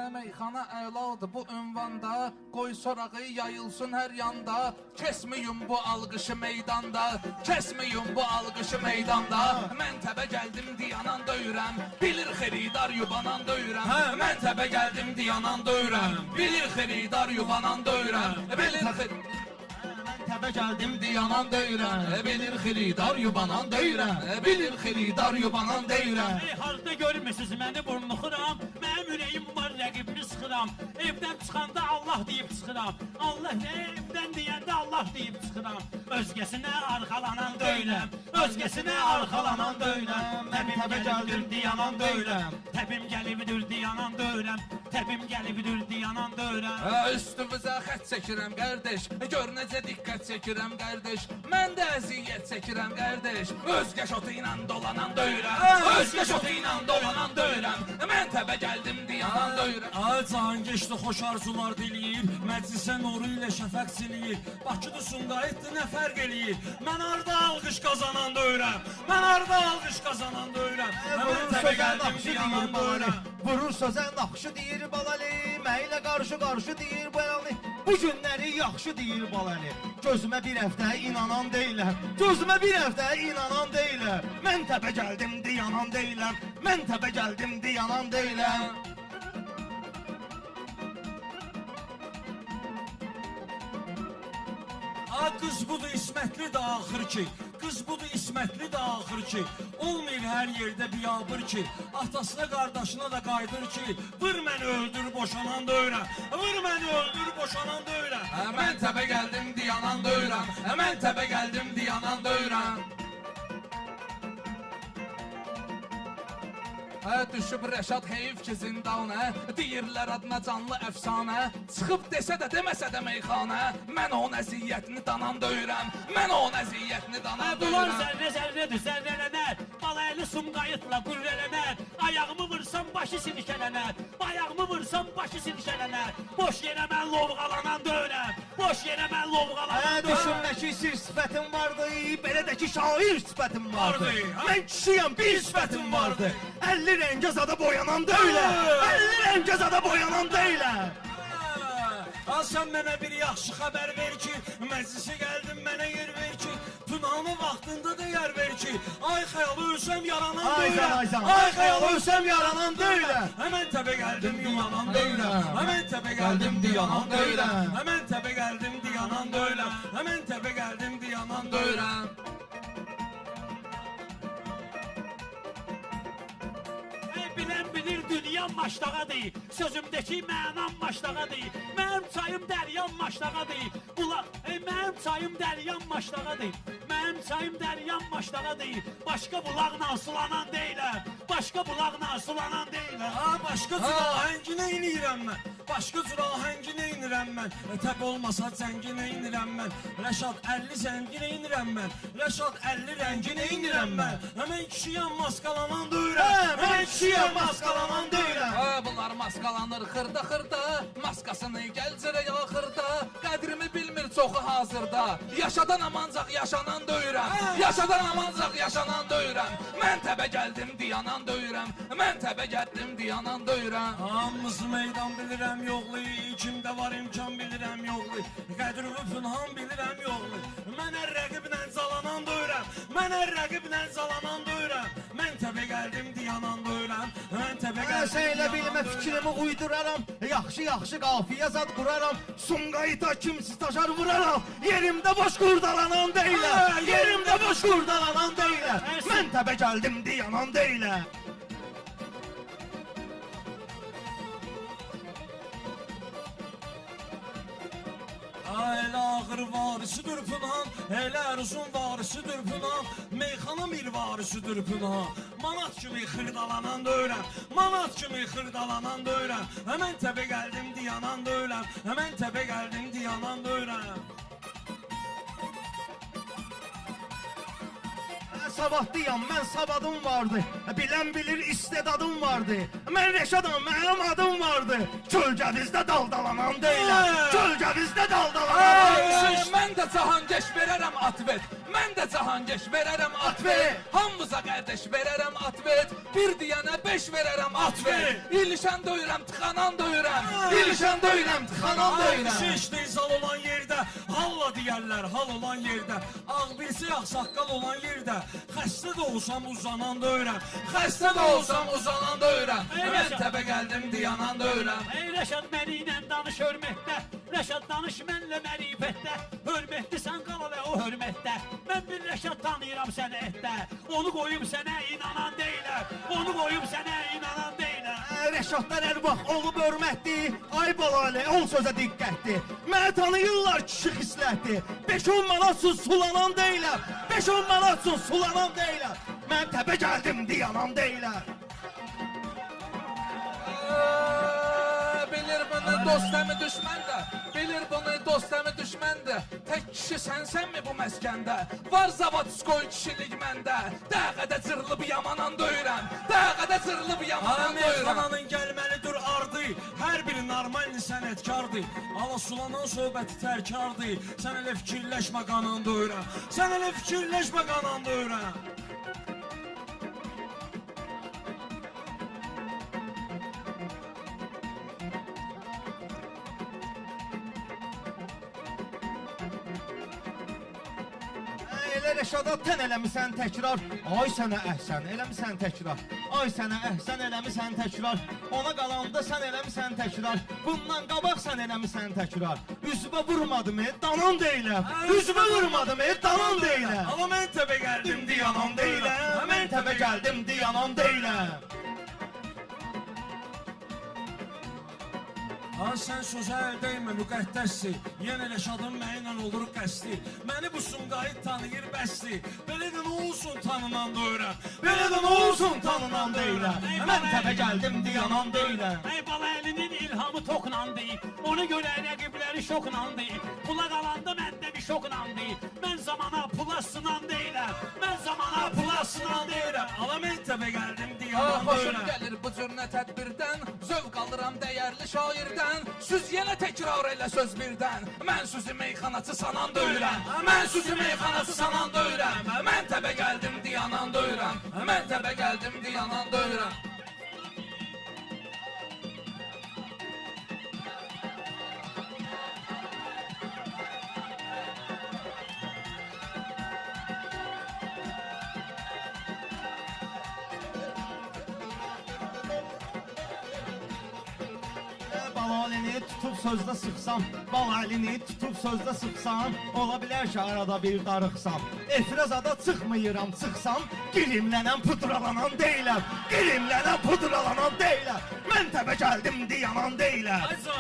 Meyxana əladır bu ünvanda, qoy sorağı yayılsın hər yanda. Kesmiyum bu alqışı meydanda, kesmiyum bu alqışı meydanda. Mən təbə gəldim diyanan döyürəm, bilir xeridar yubanan döyürəm. Mən təbə gəldim diyanan döyürəm, bilir xeridar yubanan döyürəm. Bilir xeridar təbə gəldim diyanan döyürəm, bilir xeridar yubanan döyürəm, bilir xeridar yubanan döyürəm. Harda görmürsünüz məni burnuxuram, mənim ürəyim var rəqibimi sıxıram. Evdən çıxanda Allah deyib çıxıram, Allah nə evdən deyəndə Allah deyib çıxıram. Özgəsinə arxalanan döyürəm, özgəsinə arxalanan döyürəm. Təbim gəlibdir diyanan döyürəm, təbim gəlibdir diyanan döyürəm, təbim gəlibdir diyanan döyürəm. Üstümüzə xət çəkirəm qardeş, gör necə diqqət çəkirəm qardeş. Mən də əziyyət çəkirəm qardeş, özgə şotu ilə dolanan döyürəm, özgə şotu ilə dolanan döyürəm. Mən təbə gəldim diyanan döyürəm. Can geçdi, xoş arzular diliyir, məclisə nuru ilə şəfəq siliyir. Bakıda Sumqayıtdır, nə fərq eləyir? Mən arda alqış qazanan döyürəm, mən arda alqış qazanan döyürəm. Mən təbə gəldim diyanan döyürəm. Vurur sözən naxşı deyir balali, məylə qarşı deyir balali. Bu günləri yaxşı deyir balali. Gözümə bir həftə inanan deyiləm, gözümə bir həftə inanan deyiləm. Mən təbə gəldim diyanan deyiləm, mən təbə gəldim diyanan deyiləm. Qız budur İsmətli də axır ki, qız budur İsmətli də axır ki, olmayır hər yerdə biyabır ki, atasına qardaşına da qaydır ki, vır məni öldür boşanan döyürəm, vır məni öldür boşanan döyürəm. Mən təbə gəldim diyanan döyürəm, mən təbə gəldim diyanan döyürəm. Düşüb Rəşad heyif ki zindana, deyirlər adına canlı əfsanə. Çıxıb desə də deməsə də meyxanə, mən onun əziyyətini danan döyürəm, mən onun əziyyətini danan döyürəm. Bunlar zərrə zərrədir, zərrələnər, balaylı Sumqayıtla qürrələnər. Ayağımı vursam başı silkələnər, ayağımı vursam başı silkələnər. Boş yerə mən lovğalanan döyürəm, boş yerə mən lovğalanan döyürəm. Düşünmə ki sir sifətim vardı, belə də ki şair sifətim vardı. Mən kişiyəm, bir sifətim vardı. 50 rəngə zada boyanan deyiləm, 50 rəngə zada boyanan deyiləm. Sən mənə bir yaxşı xəbər ver ki, məclisə gəldim mənə yer ver ki, Tunanı vaxtında da yer ver ki, ay xəyal ölsəm yaranan deyiləm, ay xəyal ölsəm yaranan deyiləm. Həmən təbə gəldim yunanan deyiləm, həmən təbə gəldim diyanan deyiləm, həmən təbə gəldim diyanan deyiləm, həmən təbə gəldim diyanan deyiləm. Bilən bilir dünyam maşdağadır, sözümdəki mənam maşdağadır. Mənim çayım dəryam maşdağadır, mənim çayım dəryam maşdağadır. Mənim çayım dəryam maşdağadır, başqa bulaqla sulanan deyiləm, başqa bulaqla sulanan deyiləm. Başqa cür ahənginə inirəm mən, başqa cür ahənginə inirəm mən. Təb olmasa zənginə inirəm mən, Rəşad 50 zənginə inirəm mən, Rəşad 50 rənginə inirəm mən. Həmən kişiyəm maskalanan döyürəm, həmən kişiyəm maskalanan deyirəm. Bunlar maskalanır xırda xırda, maskasını gəlcərək axırda. Qədrimi bilmir çoxu hazırda, yaşadan amancaq yaşanan döyürəm, yaşadan amancaq yaşanan döyürəm. Mən təbə gəldim diyanan döyürəm, mən təbə gəldim diyanan döyürəm. Hamımız meydan bilirəm yoxlu, kimdə var imkan bilirəm yoxlu, qədrimi pünhan bilirəm yoxlu. Mən hər rəqiblə zalanan döyürəm, mən hər rəqiblə zalanan döyürəm. Mən təbə gəldim diyanan döyürəm, mən təbə gəldim Səylə bilmə fikrimi uyduraram, yaxşı qafiyə zad quraram. Sumqayıta kimsiz taşar vuraram, yerimdə boş qurdalanan deyiləm, yerimdə boş qurdalanan deyiləm. Mən təbə gəldim diyanan deyiləm. Elə ağır varisidir pünan, elə uzun varisidir pünan, meyxana mir varisidir pünan. Manat kimi xırdalanan döyürəm, manat kimi xırdalanan döyürəm. Həmən təbə gəldim diyanan döyürəm, həmən təbə gəldim diyanan döyürəm. savadlıyam, mən savadım vardı. Bilən bilir istedadım vardı. Mən Rəşadam, mənim adım vardı. Kölgəvizdə daldalanan deyiləm. Kölgəvizdə daldalanan deyiləm. Mən də cahangeş verərəm atvet. Mən də cahangeş verərəm atvet. Hamımıza qardaş verərəm atvet. Bir deyənə 5 verərəm atvet. İlişən döyürəm, tıxanan döyürəm. İlişən döyürəm, tıxanan döyürəm. Şişli zal olan yerdə halla deyərlər, hal olan yerdə. Ağbirsi ağsaqqal olan yerdə xəstə də olsam uzanan döyürəm. Xəstə də olsam uzanan döyürəm. Mən təbə gəldim diyanan döyürəm. Ey Rəşad məni ilə danış hörmətdə. Rəşad danış mənlə mərifətdə. Hörmətli sən qal və o hörmətdə. Mən bir Rəşad tanıyıram səni ətdə. Onu qoyub sənə inanan deyiləm. Onu qoyub sənə inanan deyiləm. Rəşadlar hər vaxt olub hörmətli. Ay balalı, ol sözə diqqətli. Məni tanıyırlar kişi xislətli. 5-10 manatsız sulanan deyiləm. 5-10 manatsız sulanan deyiləm. Mən təpə gəldim diyanan deyiləm. Bilir bunu dost əmi düşmən də. Bilir bunu dost əmi düşmən də. Tək kişi sənsənmi bu məskəndə? Var zavatskoy kişilik məndə. Dəqiqədə cırılıb yamanan döyürəm. Dəqiqədə cırılıb yamanan döyürəm. Meyxananın gəlməlidir ardı. Hər biri normal sənətkardır. Ala sulanan söhbəti tərkardır. Sən elə fikirləşmə qanan döyürəm. Sən elə fikirləşmə qanan döyürəm. Elə Rəşada tən eləmisən təkrar. Ay sənə əhsən, eləmisən təkrar. Ay sənə əhsən, eləmisən təkrar. Ona qalanda sən eləmisən təkrar. Bundan qabaq sən eləmisən təkrar. Üzvə vurmadım, danan deyiləm. Üzvə vurmadım, danan deyiləm. Amma mən təbə gəldim Diyanan deyiləm. Mən təbə gəldim, diyanan deyiləm. Ha sən sözə əldəymə müqəddəsdir. Yenə Rəşadın mənimlə olur qəsdi. Məni bu Sumqayıt tanıyır bəsdi. Belə də nə olsun tanınan döyürəm. Belə də nə olsun tanınan deyiləm. Mən təbə gəldim, diyanan deyiləm. Ey bala əlinin ilhamı toklandı. Ona görə rəqibləri şoklandı. Pula qalanda məndə bir şoklandı. Mən zamana pula sınan deyiləm. Mən zamana pula sınan deyiləm. Ala mən təbə gəldim Ah, diyanan xoşum döyürəm. gəlir bu cürnə tədbirdən. Zövq alıram dəyərli şairdən. Süz yenə təkrar elə söz birdən. Mən süzü meyxanaçı sanan döyürəm. Mən süzü meyxanaçı sanan döyürəm. Mən təbə gəldim diyanan döyürəm. Mən təbə gəldim diyanan döyürəm. Bal əlini tutub sözdə sıxsam, bal əlini tutub sözdə sıxsam, ola bilər ki arada bir darıxsam. Efrazada çıxmıyıram, çıxsam, girimlənən pudralanan deyiləm. Girimlənən pudralanan deyiləm. Mən təbə gəldim diyanan deyiləm. Ayca,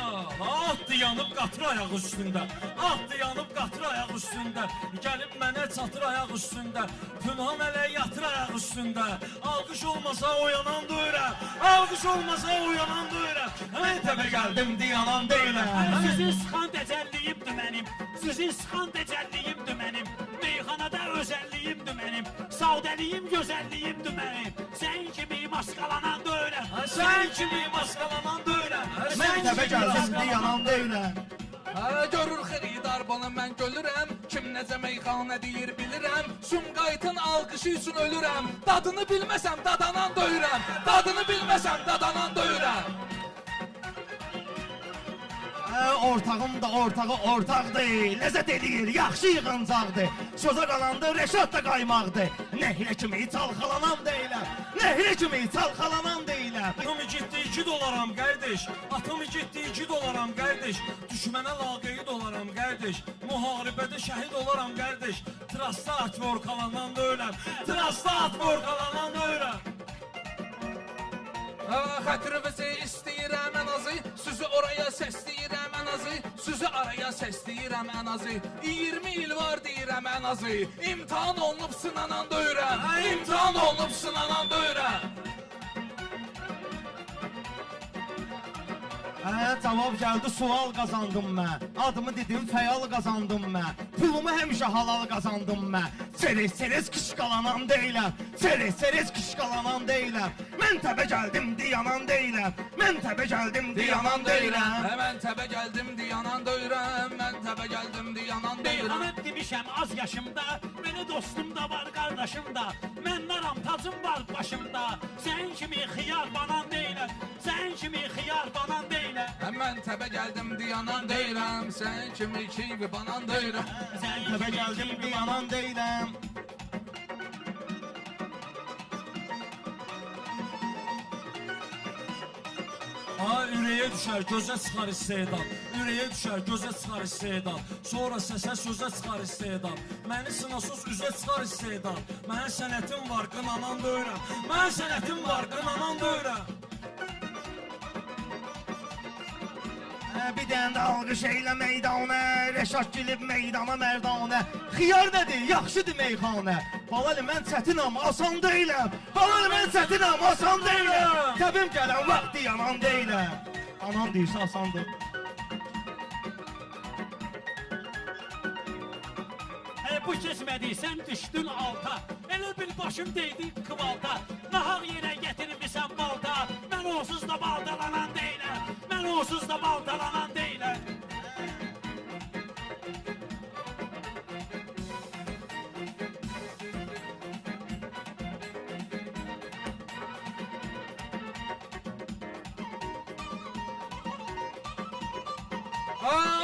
at yanıb qatır ayaq üstündə. At yanıb qatır ayaq üstündə. Gəlib mənə çatır ayaq üstündə. Pünhan ələ yatır ayaq üstündə. Alqış olmasa oyanan döyürəm. Alqış olmasa oyanan döyürəm. Mən təbə gəldim diyanan deyiləm. Sizin sıxan təcəlliyimdir mənim. Sizin sıxan təcəlliyimdir mənim. Meyxanada özəlliyimdir mənim. Saudəliyim, gözəlliyimdir mənim. Sən kimi maskalanan döyürəm. Sən kimi maskalanan döyürəm. Mən təbə gəldim diyanan deyiləm. Görür xeridar bunu mən gölürəm. Kim necə meyxanə deyir bilirəm. Sumqayıtın alqışı üçün ölürəm. Dadını bilməsəm dadanan döyürəm. Dadını bilməsəm dadanan döyürəm. Ortağım da ortağı ortaqdır. Ləzzət eləyir, yaxşı yığıncaqdır. Sözə qalanda Rəşad da qaymaqdır. Nəhrə kimi çalxalanan deyiləm. Nəhrə kimi çalxalanan deyiləm. Atım igiddi 2 dolaram qardaş. Atım igiddi 2 dolaram qardaş. Düşmənə laqeyd olaram qardaş. Müharibədə şəhid olaram qardaş. Trasta at vorqalanan döyürəm. Trasta at vorqalanan döyürəm. Xətrinizi istəyirəm ən azı. Süzü oraya səsləyirəm ən azı. Süzü araya səsləyirəm ən azı. 20 il var deyirəm ən azı. İmtahan olunub sınanan döyürəm. İmtahan olunub sınanan döyürəm. Cavab gəldi, sual qazandım mən. Adımı dedim, fəyal qazandım mən. Pulumu həmişə halal qazandım mən. Seres kışqalanan deyiləm. Seres kışqalanan deyiləm. Mən təbə gəldim, diyanan deyiləm. Mən təbə gəldim, diyanan deyiləm. Mən təbə gəldim, diyanan döyürəm. Mən təbə gəldim, diyanan döyürəm. Meyxana demişəm az yaşımda, belə dostum da var, qardaşım da. Mən naram, tacım var başımda. Sən kimi xiyar banan deyiləm. Sən kimi xiyar banan deyiləm. Mən təbə gəldim, diyanan döyürəm. Sən kimi kivi banan döyürəm. Sən Təbə kimi gəldim, kimi diyanan deyiləm. Ürəyə düşər, gözə çıxar istedad. Ürəyə düşər, gözə çıxar istedad. Sonra səsə, sözə çıxar istedad. Məni sınasız üzə çıxar istedad. Mənim sənətim var, qınanan döyürəm. Mənim sənətim var, qınanan döyürəm. Bir dənə də alqış eylə meydana, Rəşad gəlib meydana mərdanə. Xiyar nədir? Yaxşıdır meyxanə. Balalı mən çətinəm, asan deyiləm. Balalı mən çətinəm, asan deyiləm. Təbim gələn vaxtı yanan deyiləm. Anan deyirsə asandır. Bu keçmədi, sən düşdün alta. Elə bil başım deydi kıvalta. Nahaq yerə getirmisən balta. Mən onsuz da baldalanan deyiləm. Mən onsuz da baldalanan deyiləm.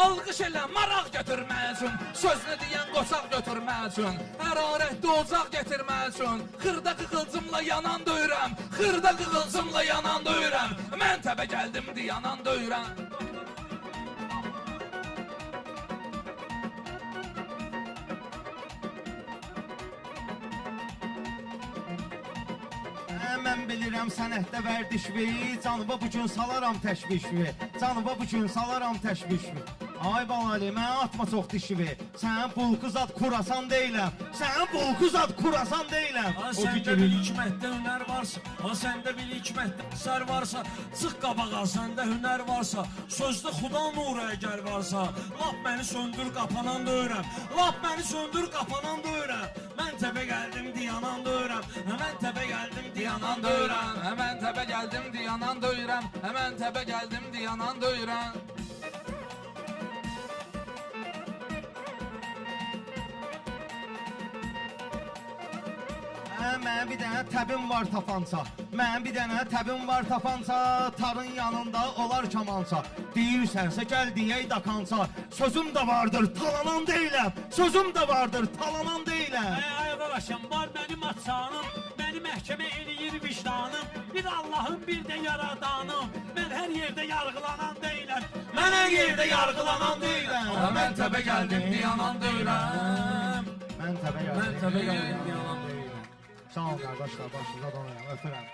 Alqış elə, maraq götürməsin. Sözünü deyən qoçaq götürməsin. Hərarətdə ocaq getirməsin. Xırda qıqılcımla yanan döyürəm. Xırda qıqılcımla yanan döyürəm. Mən təbə gəldim, diyanan döyürəm. Mən bilirəm sənətdə vərdişvi, canıma bu gün salaram təşvişvi. Canıma bu gün salaram təşvişvi. Ay balalı, mənə atma çox dişivi. Sən bulku zad kurasan deyiləm. Sən bulku zad kurasan deyiləm. Səndə bir hikmətdə hünər varsa, səndə bir hikmətdə sər varsa, çıx qabağa, səndə hünər varsa, sözdə xuda nuru əgər varsa, lap məni söndür qapanan döyürəm. Lap məni söndür qapanan döyürəm. Mən təbə gəldim, diyanan döyürəm. Mən təbə gəldim, diyanan döyürəm. Həmən təbə gəldim, diyanan döyürəm. Həmən təbə gəldim, diyanan döyürəm. Mənim bir dənə təbim var tapança. Mənim bir dənə təbim var tapança. Tarın yanında olar kamança. Deyirsənsə gəl deyək dakança. Sözüm də vardır, talanan deyiləm. Sözüm də vardır, talanan deyiləm. Ay arkadaşım, var mənim atsanım. Məni məhkəmə eləyir vicdanım. Bir Allahım, bir də yaradanım. Mən hər yerdə yargılanan deyiləm. Mən hər yerdə yargılanan deyiləm. Mən təbə gəldim, diyanan döyürəm. Mən təbə gəldim, Mən təbə gəldim, diyanan döyürəm. Sağ olun qardaşlar, başınıza donayım, öpürəm.